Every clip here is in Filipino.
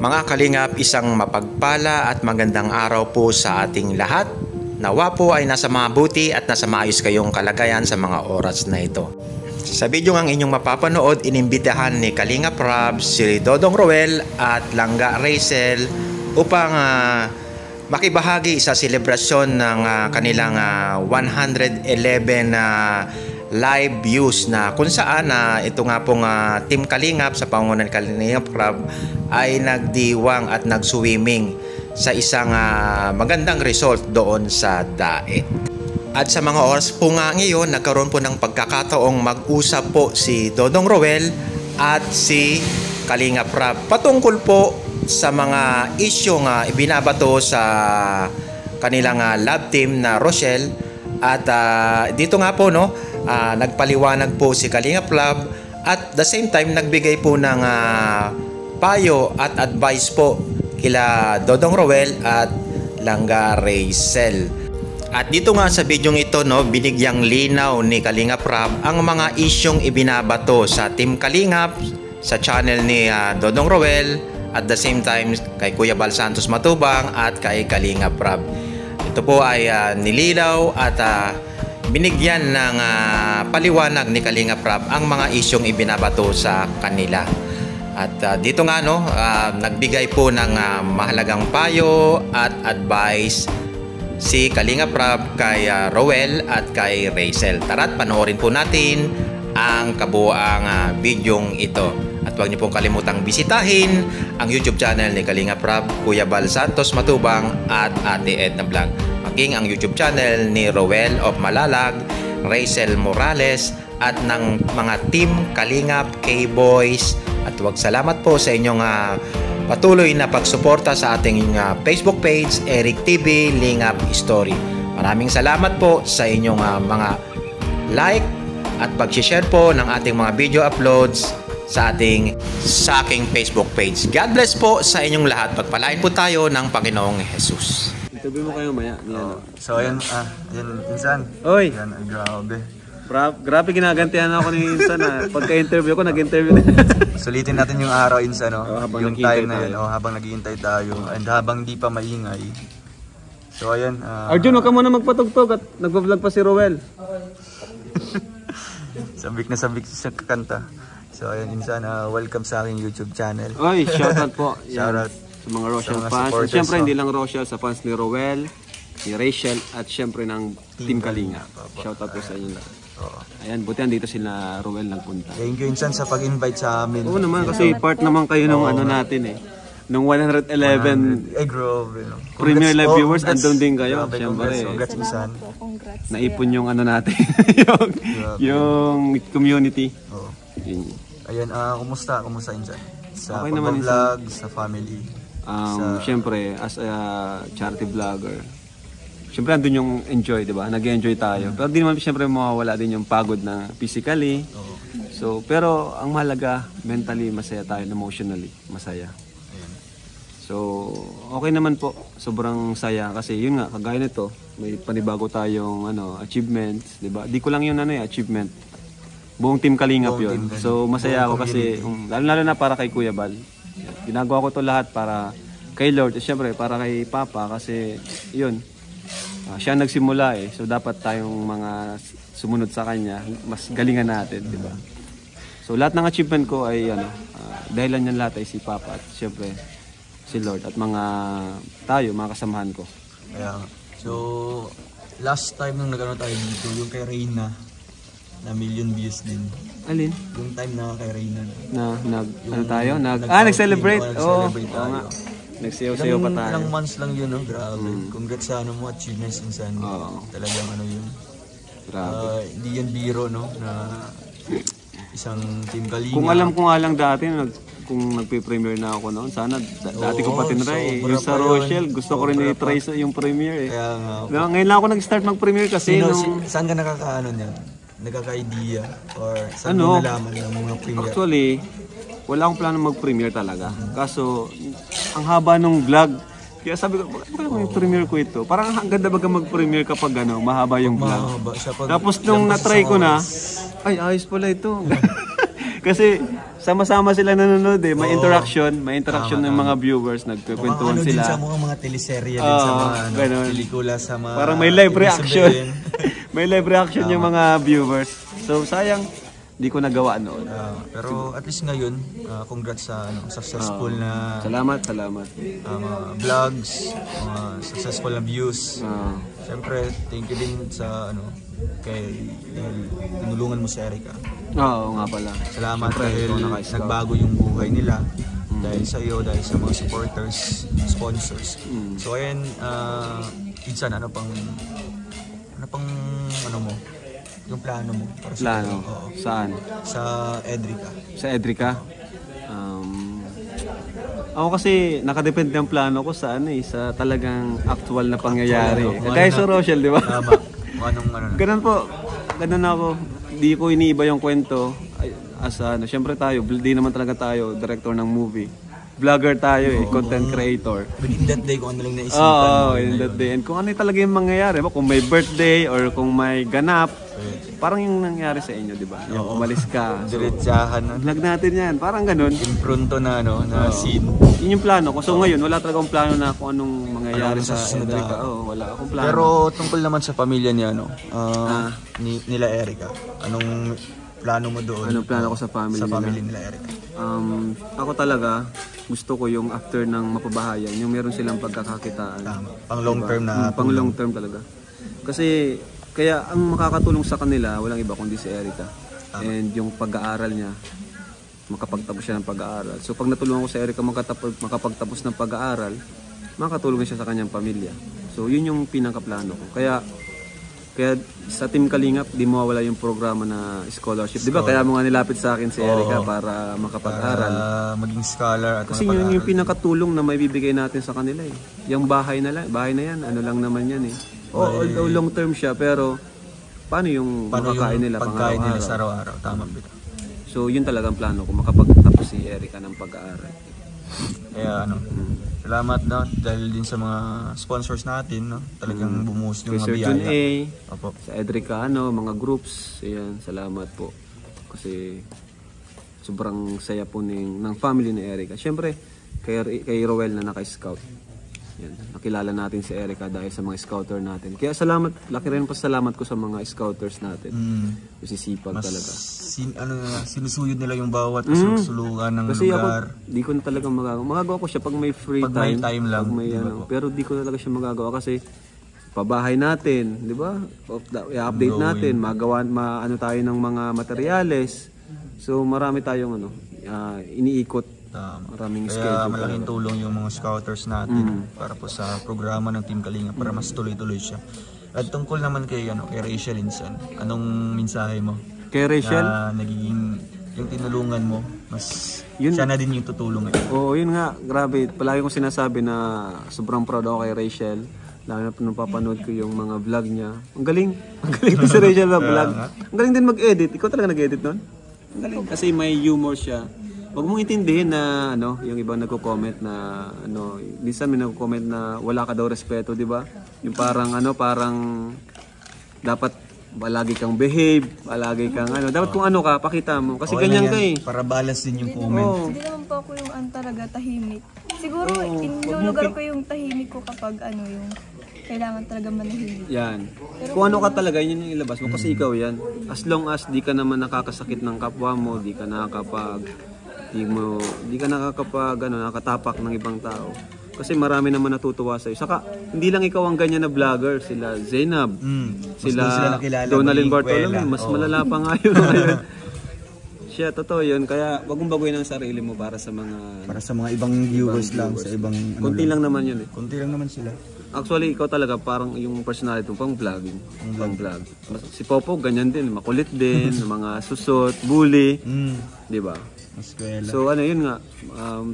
Mga kalingap, isang mapagpala at magandang araw po sa ating lahat. Nawa po ay nasa mabuti at nasa maayos kayong kalagayan sa mga oras na ito. Sa video ang inyong mapapanood, inimbitahan ni Kalingap Rab, si Dodong Roel at Langga Racel upang makibahagi sa selebrasyon ng kanilang 111 live views na kung saan ito nga pong Team Kalingap sa pangunan ni Kalingap Rab ay nagdiwang at nagswimming sa isang magandang resort doon sa Daet. At sa mga oras po nga ngayon, nagkaroon po ng pagkakataong mag-usap po si Dodong Roel at si Kalingap Rab patungkol po sa mga isyong ibinabato sa kanilang love team na Rochelle. At dito nga po nagpaliwanag po si Kalingap Rab at the same time nagbigay po ng payo at advice po kila Dodong Roel at Langga Racel. At dito nga sa bidyong ito binigyang linaw ni Kalingap Rab ang mga isyong ibinabato sa Team Kalingap, sa channel ni Dodong Roel, at the same time kay Kuya Bal Santos Matubang at kay Kalingap Rab. Ito po ay nilinaw at binigyan ng paliwanag ni Kalingap Rab ang mga isyong ibinabato sa kanila. At dito nga nagbigay po ng mahalagang payo at advice si Kalingap Rab kay Roel at kay Racel. Tara't panoorin po natin ang kabuuang bidyong ito. At huwag niyo pong kalimutang bisitahin ang YouTube channel ni Kalingap Rab, Kuya Bal Santos Matubang at Ate Edna Vlog. Maging ang YouTube channel ni Roel of Malalag, Racel Morales at ng mga Team Kalingap K-Boys. At huwag salamat po sa inyong patuloy na pagsuporta sa ating Facebook page, Eric TV Lingap Story. Maraming salamat po sa inyong mga like at pag-share po ng ating mga video uploads sa aking Facebook page. God bless po sa inyong lahat. Pagpalain po tayo ng Panginoong Jesus. Interview mo kayo maya. So ayan, Insan. Oy! Yan, grabe. Grabe ginagantihan ako ni Insan Pagka-interview ko, nag-interview din. Sulitin natin yung araw, Insan, habang yung time na yun, habang naghihintay tayo, and habang di pa maingay. So ayan. Arjun, huwag ka muna magpatugtog at nagbablog pa si Roel. Sabik na sabik sa kakanta. So ayan, Insan, welcome sa aking YouTube channel. Oy, shoutout po. Shoutout sa mga Rochelle fans. At syempre, hindi lang Rochelle, sa fans ni Roel, ni Rachel, at syempre ng Team Kalingap. Shoutout po sa inyo lahat. Ayan, buti dito sila Roel nagpunta. Thank you, Insan, sa pag-invite sa amin. Oo naman, kasi part naman kayo nung natin nung 111 grabe, Premier Live viewers, andun din kayo. Syempre, congrats, Insan. naipon yung natin, yung community. Ayan, kumusta, Insan? Sa Okay naman, pag-vlog, sa family. Syempre, as a charity vlogger, syempre andun yung enjoy, di ba? Nag-enjoy tayo. Pero di naman syempre mawawala din yung pagod na physically. So, pero ang mahalaga, mentally masaya tayo, emotionally masaya. So, okay naman po. Sobrang saya kasi yun nga, kagaya nito, may panibago tayong achievements, di ba? Di ko lang yun achievement. Buong Team Kalingap yun. So, masaya ako kasi lalo na para kay Kuya Bal. Ginagawa ko to lahat para kay Lord, syempre para kay Papa kasi yun. Siya nagsimula so dapat tayong mga sumunod sa kanya, mas galingan natin, di ba? So lahat ng achievement ko ay dahilan niyan lahat ay si Papa at syempre si Lord at mga kasamahan ko. So last time nung nagano tayo dito, yung kay Reyna na million views din. Alin? Yung time na kay Reyna nag-celebrate. Oo. Nagsayaw-sayaw pa tayo. Ilang months lang yun, grabe. Congrats sa mo, achievements, Insan. Talagang yun. Grabe. Hindi yan biro, na isang Team Kalingap. Kung alam ko nga lang dati, kung nagpe-premiere na ako noon, sana dati ko pa tinry. Yung sa Rochelle, gusto ko rin i-try yung premiere Kaya nga. Ngayon lang ako nag-start mag-premiere kasi saan ka nagkaka-idea? Or saan mo nalaman ng mga premiere? Actually, wala akong plano mag-premiere talaga. Kaso, ang haba nung vlog. Kaya sabi ko, bakit yung premiere ko ito? Parang ang ganda baga mag-premiere kapag mahaba yung vlog. Tapos nung na-try ko na, ay ayos pala ito. Kasi sama-sama sila nanonood eh. May Oo. interaction ng Tama. mga viewers, Mukhang nagkukwentuhan ano din sila. sa mga teleserye din sa mga ganun. pelikula sa mga Parang may live ibig reaction. sabihin. May live reaction yung mga viewers. So sayang, di ko nagawa noon. Pero at least ngayon, congrats sa successful na Salamat. mga vlogs, mga successful na views. Siyempre, thank you din sa dahil tinulungan mo si Erica. Oo nga pala. Salamat Siyempre, dahil ikaw naka-scout. nagbago yung buhay nila dahil sa iyo, dahil sa mga supporters, sponsors. So ayan, Idsan, ano pang mo? Yung plano mo para sa Plano? Oo. Saan? Sa Edrica. Sa Edrica? Ako kasi nakadepende ang plano ko sa sa talagang actual na pangyayari. Kaya sa Rochelle, di ba? Tama. Kung anong Ganun po. Ganun ako. Di ko iniiba yung kwento. Syempre tayo, di naman talaga tayo director ng movie. Vlogger tayo content creator. But in that day, kung ano lang naisipan mo. In that day. And kung ano talaga yung mangyayari, kung may birthday or kung may ganap, parang yung nangyari sa inyo, di ba? Yung umalis ka. Diretsahan. Vlog natin yan. Parang ganun. Impronto na, na scene. Yun yung plano ko. So ngayon, wala talagang plano na kung anong mangyayari sa susunod na Edrica. Wala akong plano. Pero tungkol naman sa pamilya niya, nila Erica, anong plano mo doon? Anong plano ko sa family Sa nila? family nila Erica. Ako talaga, gusto ko yung after ng mapabahayan, yung meron silang pagkakakitaan. Tama. Pang long term na. Pang long term talaga. Kasi, kaya ang makakatulong sa kanila, walang iba kundi si Erica. And yung pag-aaral niya, makapagtapos siya ng pag-aaral. So pag natulungan ko si Erica makapagtapos ng pag-aaral, makakatulong siya sa kanyang pamilya. So yun yung pinakaplano ko. Kaya sa Team Kalingap, di mawawala yung programa na scholarship. Di ba? Kaya mo nga nilapit sa akin si Erica para makapag-aral. Maging scholar at Kasi yun yung pinakatulong na may bibigay natin sa kanila eh. Yung bahay na yan, ano lang naman yan eh. Although long term siya, pero paano yung makakain nila pagkain nila pang-araw-araw? sa araw-araw? Tama ba? So yun talagang plano ko, makapagtapos si Erica ng pag-aaral. Kaya salamat dahil din sa mga sponsors natin, talagang bumuhos yung mga Sir biyaya. Jun A, Opo. sa Edrica, mga groups, ayan, salamat po. Kasi sobrang saya po ng family ni Erica. Siyempre, kay Roel na naka-scout. Yan, nakilala natin si Erica dahil sa mga scouter natin. Kaya laki rin pa salamat ko sa mga scouters natin. Sisipag talaga. Sinusuyod nila yung bawat kasulungan ng Kasi lugar. ako, di ko na talaga magagawa ko siya pag may free Pag may time lang, pag may, diba pero di ko talaga siya magagawa kasi pabahay natin, di ba? I-update natin, ano tayo ng mga materyales. So marami tayong iniikot. Maraming Kaya schedule. malaking tulong yung mga scouters natin para po sa programa ng Team Kalinga para mas tuloy-tuloy siya. At tungkol naman kay Rachel Insan, anong mensahe mo? Kay Rachel? Na nagiging yung tinulungan mo, siya na din yung tutulong eh. Oo, yun nga, grabe. Palagi kong sinasabi na sobrang proud ako kay Rachel. Lalo na napapanood ko yung mga vlog niya. Ang galing din si Rachel na vlog. Ang galing din mag-edit. Ikaw talaga nag-edit nun? Ang galing. Kasi may humor siya. Huwag mong intindihin na yung ibang nagko-comment na minsan may nagko-comment na wala ka daw respeto, di ba? Yung parang dapat palagi kang behave, palagi kang dapat kung ano ka, pakita mo. Kasi ganyan ka eh. Para balance din yung comment. Hindi naman po ako yung talaga tahimik. Siguro inulugar ko yung tahimik ko kapag yung kailangan talaga manahimik. Yan. Kung ano ka talaga, yun yung ilabas mo. Kasi ikaw yan. As long as di ka naman nakakasakit ng kapwa mo, di ka nakatapak ng ibang tao. Kasi marami naman natutuwa sa'yo. Saka, hindi lang ikaw ang ganyan na vlogger. Sila Zainab, sila Donalyn Bartolome. Mas malala pa nga yun ngayon. Siya, totoo yun. Kaya, wag mong baguhin ang sarili mo para sa mga ibang viewers lang, sa ibang konti lang naman yun eh. Konti lang naman sila. Actually, ikaw talaga parang yung personality mo pang vlogging. Pang-vlog. Si Popo, ganyan din. Makulit din, mga susot, bully. Di ba? Eskwela. So yun nga,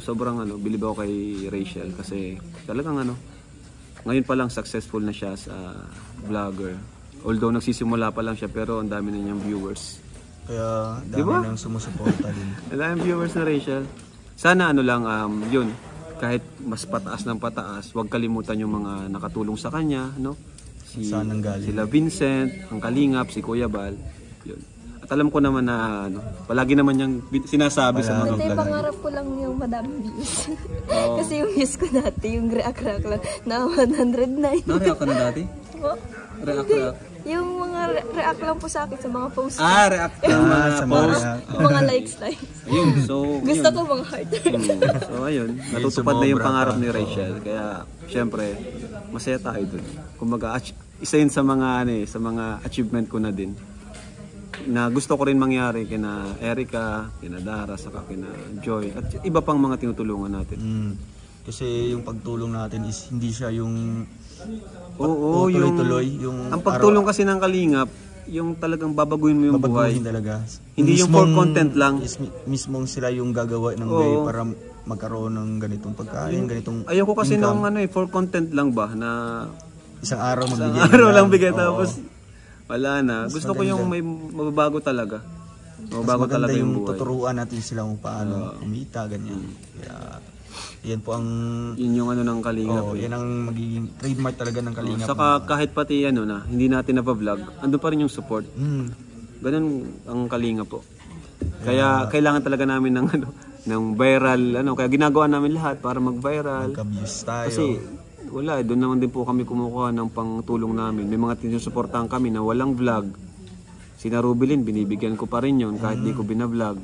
sobrang bilib ako kay Rachel kasi talagang ngayon pa lang successful na siya sa vlogger. Although nagsisimula pa lang siya pero ang dami na niyang viewers. Kaya dami diba? nang sumusuporta din. Ang daming viewers na Rachel. Sana yun, kahit mas pataas ng pataas, huwag kalimutan yung mga nakatulong sa kanya, Sila Vincent, ang Kalingap, si Kuya Bal, yun. alam ko naman na ano, palagi naman niyang sinasabi sa mga Hindi, vlog. pangarap ko lang yung madaming views. Kasi yung views ko dati, yung react lang, na 109. Nari ako na dati? Oh, React. yung mga react lang po sa akin sa mga posts. React yung mga sa mga post. Mga likes. Ayun, so Gusto yun. ko mga heart. So ayun, natutupad na yung pangarap ni Rachel. Kaya syempre, masaya tayo dun. Kumbaga, isa yun sa mga sa mga achievement ko na din. Na gusto ko rin mangyari kina Erica, kina Dara, saka kina Joy at iba pang mga tinutulungan natin. Kasi yung pagtulong natin is hindi siya yung Oo, tuloy-tuloy, ang pagtulong kasi ng Kalingap, yung talagang babaguhin mo yung buhay. babaguhin talaga. Hindi yung for content lang. Mismong sila yung gagawa ng way para magkaroon ng ganitong pagkain, ganitong Ayoko kasi income. nung for content lang ba na Isang araw magbigay. araw lang bigay Oo. tapos wala na. Gusto ko yung may mababago talaga. Mababago Mas maganda talaga yung yung buhay. tuturuan natin sila kung paano kumita, ganyan. Kaya, yan po ang Yun yung ano ng Kalingap. yan ang magiging trademark talaga ng Kalingap. Saka kahit pati na, hindi natin na-vlog, andun pa rin yung support. Ganun ang Kalingap po. Kaya kailangan talaga namin ng ng viral kaya ginagawa namin lahat para mag-viral. Mag-views tayo. Kasi wala, doon naman din po kami kumukuha ng pangtulong namin. May mga tinusuportahan kami na walang vlog. Si Rubilin, binibigyan ko pa rin yun kahit di ko binablog.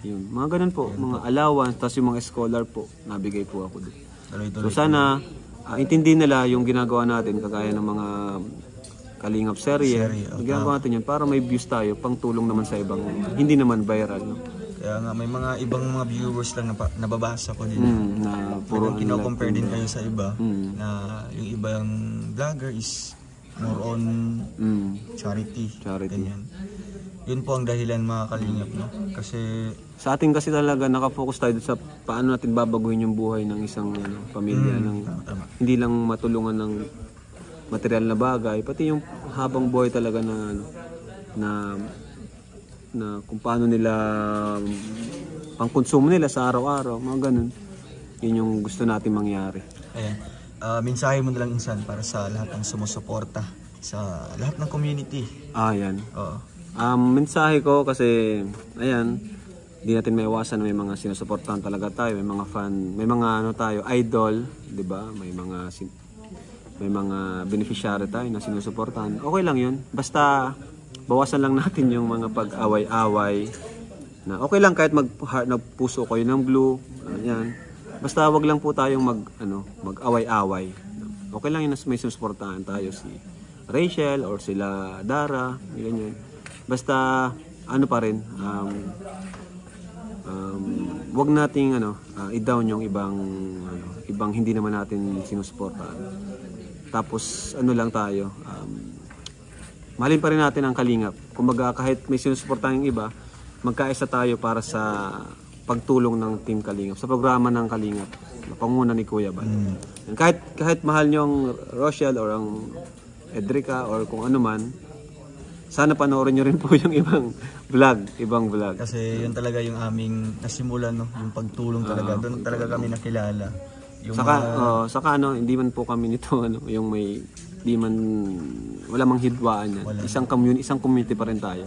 Yun. Mga ganun po, mga allowance, tapos yung mga scholar po, nabigay po ako doon. So sana, intindihin nila yung ginagawa natin, kagaya ng mga Kalingap serye. Ginagawa natin yun para may views tayo, pang tulong naman sa ibang, hindi naman viral. No? Kaya nga, may mga ibang mga viewers lang na nababasa ko din. Na puro Puro kino-compare din kayo sa iba. Na yung ibang vlogger is more on charity. Ganyan. Yun po ang dahilan mga Kalingap, no? Kasi sa atin kasi talaga nakafocus tayo sa paano natin babaguhin yung buhay ng isang pamilya hindi lang matulungan ng material na bagay, pati yung habang buhay talaga na kung paano nila pangkonsumo nila sa araw-araw, mga ganun. Yun yung gusto natin mangyari. ayan. Mensahe mo na lang insan para sa lahat ng sumusuporta sa lahat ng community. Yan. Oo. Mensahe ko kasi, ayan, hindi natin maiwasan may mga sinusuportahan talaga tayo, may mga fan, may mga tayo, idol, di ba? May mga beneficiary tayo na sinusuportahan. Okay lang yun. Basta, bawasan lang natin yung mga pag-away-away. Na okay lang kahit nagpuso kayo ng blue, ayan. Basta wag lang po tayong mag-away-away. Okay lang yun na may sinusuportahan tayo si Rachel or sila Dara, ganyan. Basta pa rin wag nating i-down yung ibang hindi naman natin sinusuportahan. Tapos lang tayo, mahalin pa rin natin ang Kalingap. Kumbaga kahit may sinusuportahan yung iba, magkaisa tayo para sa pagtulong ng Team Kalingap, sa programa ng Kalingap, panguna ni Kuya Bal. Kahit mahal nyo ang Rochelle or ang Edrica or kung ano man, sana panoorin nyo rin po yung ibang vlog. Kasi yun talaga yung aming nasimulan, no? Yung pagtulong talaga. Doon talaga kami nakilala. Yung saka hindi man po kami nito yung wala mang hidwaan yan. Isang community pa rin tayo.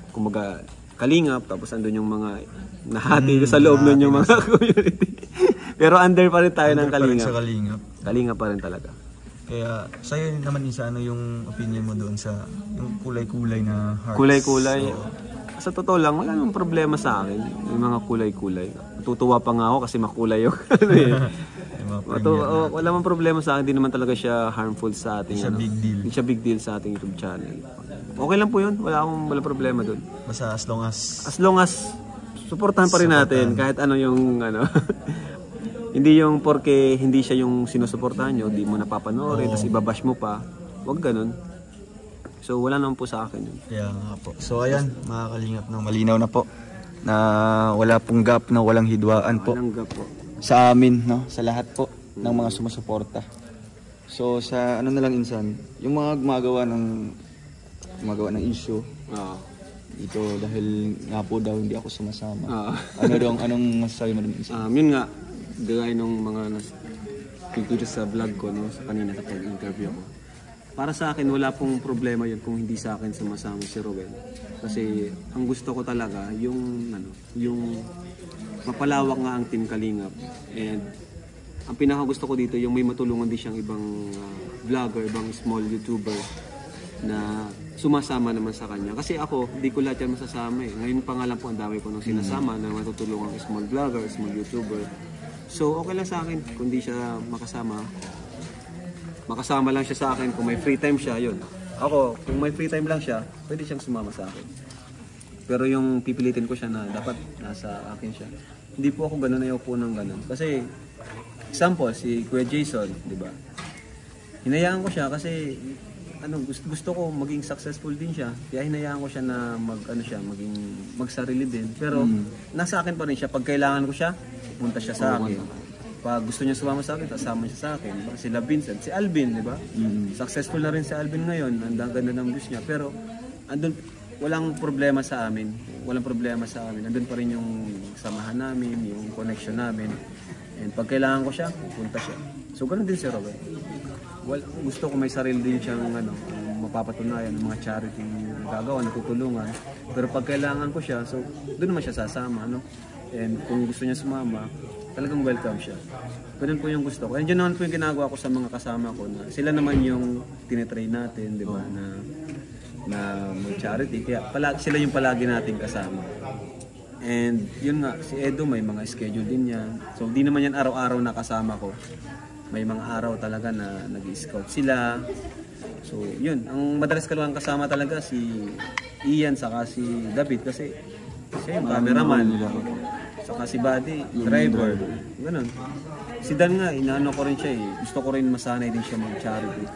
Kumbaga Kalingap, tapos andun yung mga nahati sa loob nun yung mga community. Pero under pa rin tayo ng Kalingap. Kalingap pa rin talaga. Kaya sa'yo naman yung opinion mo doon sa yung kulay-kulay na hearts. Kulay-kulay. Sa totoo lang, wala namang problema sa akin. Yung mga kulay-kulay. Tutuwa pa nga ako kasi makulay yung wala namang problema sa akin. Hindi naman talaga siya harmful sa ating Hindi siya big deal sa ating YouTube channel. Okay lang po yun. Wala problema doon. Basta as long as suportahan pa rin natin kahit ano yung hindi yung porke hindi siya yung sinusuportahan nyo, di mo napapanoorin, tapos ibabash mo pa. Huwag ganun. So wala naman po sa akin yun. Kaya nga po. So ayan, mga Kalingap, malinaw na po na wala pong gap, na walang hidwaan po. Walang gap po. Sa amin, no? Sa lahat po ng mga sumusuporta. So sa na lang insan, yung mga gumagawa ng issue. Dito dahil nga po daw hindi ako sumasama. Anong masasabi mo dun insan? Yun nga, gaya nung mga nagtuturo sa vlog ko sa kanina sa pag-interview ko. para sa akin wala pong problema yun kung hindi sa akin sumasama si Rowel. Kasi ang gusto ko talaga yung mapalawak nga ang Team Kalingap. And ang pinaka gusto ko dito yung may matulungan din siyang ibang vlogger, ibang small YouTuber na sumasama naman sa kanya. Kasi ako, hindi ko lahat yan masasama eh. Ngayon pa nga lang po ang dami ko nung sinasama na matutulungan ng small vlogger, small YouTuber. So okay lang sa akin kung di siya makasama. Makasama lang siya sa akin kung may free time siya, yun. Ako, kung may free time lang siya, pwede siyang sumama sa akin. Pero yung pipilitin ko siya na dapat nasa akin siya. Hindi po ako ganun, ayaw po ng ganun. Kasi, example, si Kuya Jason, di ba? Hinayaan ko siya kasi gusto ko maging successful din siya. Kaya hinayaan ko siya na magsarili din. Pero nasa akin pa rin siya. Pag kailangan ko siya, punta siya sa akin. Pag gusto niya sumama sa akin, sasama siya sa akin. Diba? Sila Vincent, si Alvin, di ba? Successful na rin si Alvin ngayon. Ang ganda ng views niya. Pero andun, walang problema sa amin. Walang problema sa amin. Andun pa rin yung samahan namin, yung connection namin. And pag kailangan ko siya, punta siya. So ganun din si Robert. Well, gusto ko may sarili din siyang mapapatunayan ng mga charity gagawa, natutulungan. Pero pag kailangan ko siya, so doon naman siya sasama, And kung gusto niya sumama, talagang welcome siya. Ganun po yung gusto ko. And yun naman po yung ginagawa ko sa mga kasama ko na sila naman yung tinitrain natin, di ba, na mag-charity. Kaya sila yung palagi nating kasama. And yun nga, si Edo may mga schedule din yan. So di naman yan araw-araw na kasama ko. May mga araw talaga na nag-scout sila. So yun, ang madalas ko lang kasama talaga si Ian saka si David kasi siya yung cameraman. Saka si Buddy, driver. Ganun. Si Dan nga, inaano ko rin siya eh. Gusto ko rin masanay din siya mag-charity.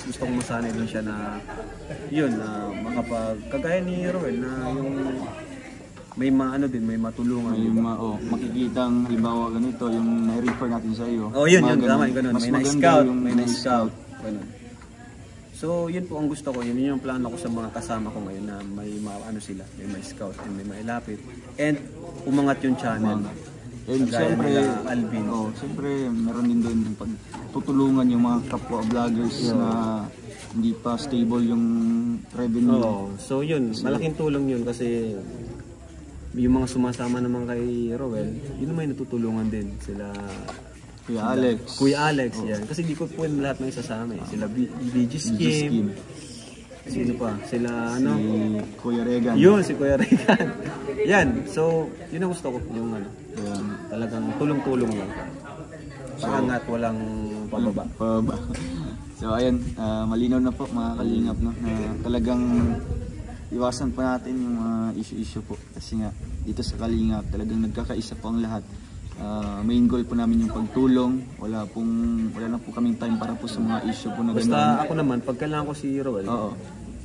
Gusto ko masanay din siya na yun, na kagaya ni Roel na yung may may matulungan. Makikitang halimbawa ganito, yung na-refer natin sa iyo. Oh, yun, tama, ganun. May na-scout. Ganun. So, yun po ang gusto ko. Yun yung plano ko sa mga kasama ko ngayon na may sila, may scout and may mailapit. And umangat yung channel. And siyempre, Alvin. Siyempre, meron din doon yung pagtutulungan yung mga kapwa vloggers na hindi pa stable yung revenue. So yun, malaking tulong yun kasi yung mga sumasama naman kay Roel, yun naman yung natutulungan din. Sila Kuya Alex, yan. Kasi di ko po lahat ng isasama eh. Sila BG Skim. Sino pa? Sila si Kuya Regan. Yun, si Kuya Regan. Yan. So, yun ang gusto ko. Yung talagang tulong-tulong lang. Pakangat, walang pababa. So, ayan. Malinaw na po mga kalingap, no? Na talagang iwasan pa natin yung mga issue-issue po. Kasi nga, dito sa Kalingap, talagang nagkakaisa po ang lahat. Main goal po namin yung pagtulong. Wala na po kaming time para po sa mga issue po na basta ganun. ako naman, pag kailangan ko si Roel,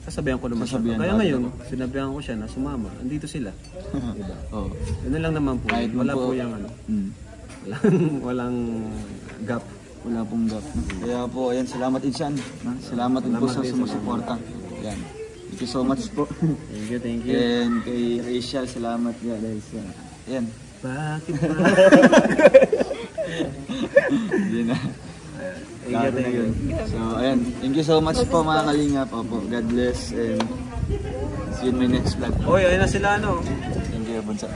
sasabihan ko naman siya. Kaya ngayon, sinabihan ko siya na sumama. Andito sila. Diba? Yun lang naman po. Kahit wala po yung walang gap. Wala pong gap. Kaya po, ayan, salamat Idsan. Salamat din po sa sumusuporta. Ayan. Thank you so much po. Thank you. And kay Rachel, salamat nga dahil sa... Ayan. Bakit ba? Hindi na. Thank you. So, ayan. Thank you so much po mga kalingap. Opo, God bless and see you in my next vlog. Oy, ayun na sila Thank you, Bunsa.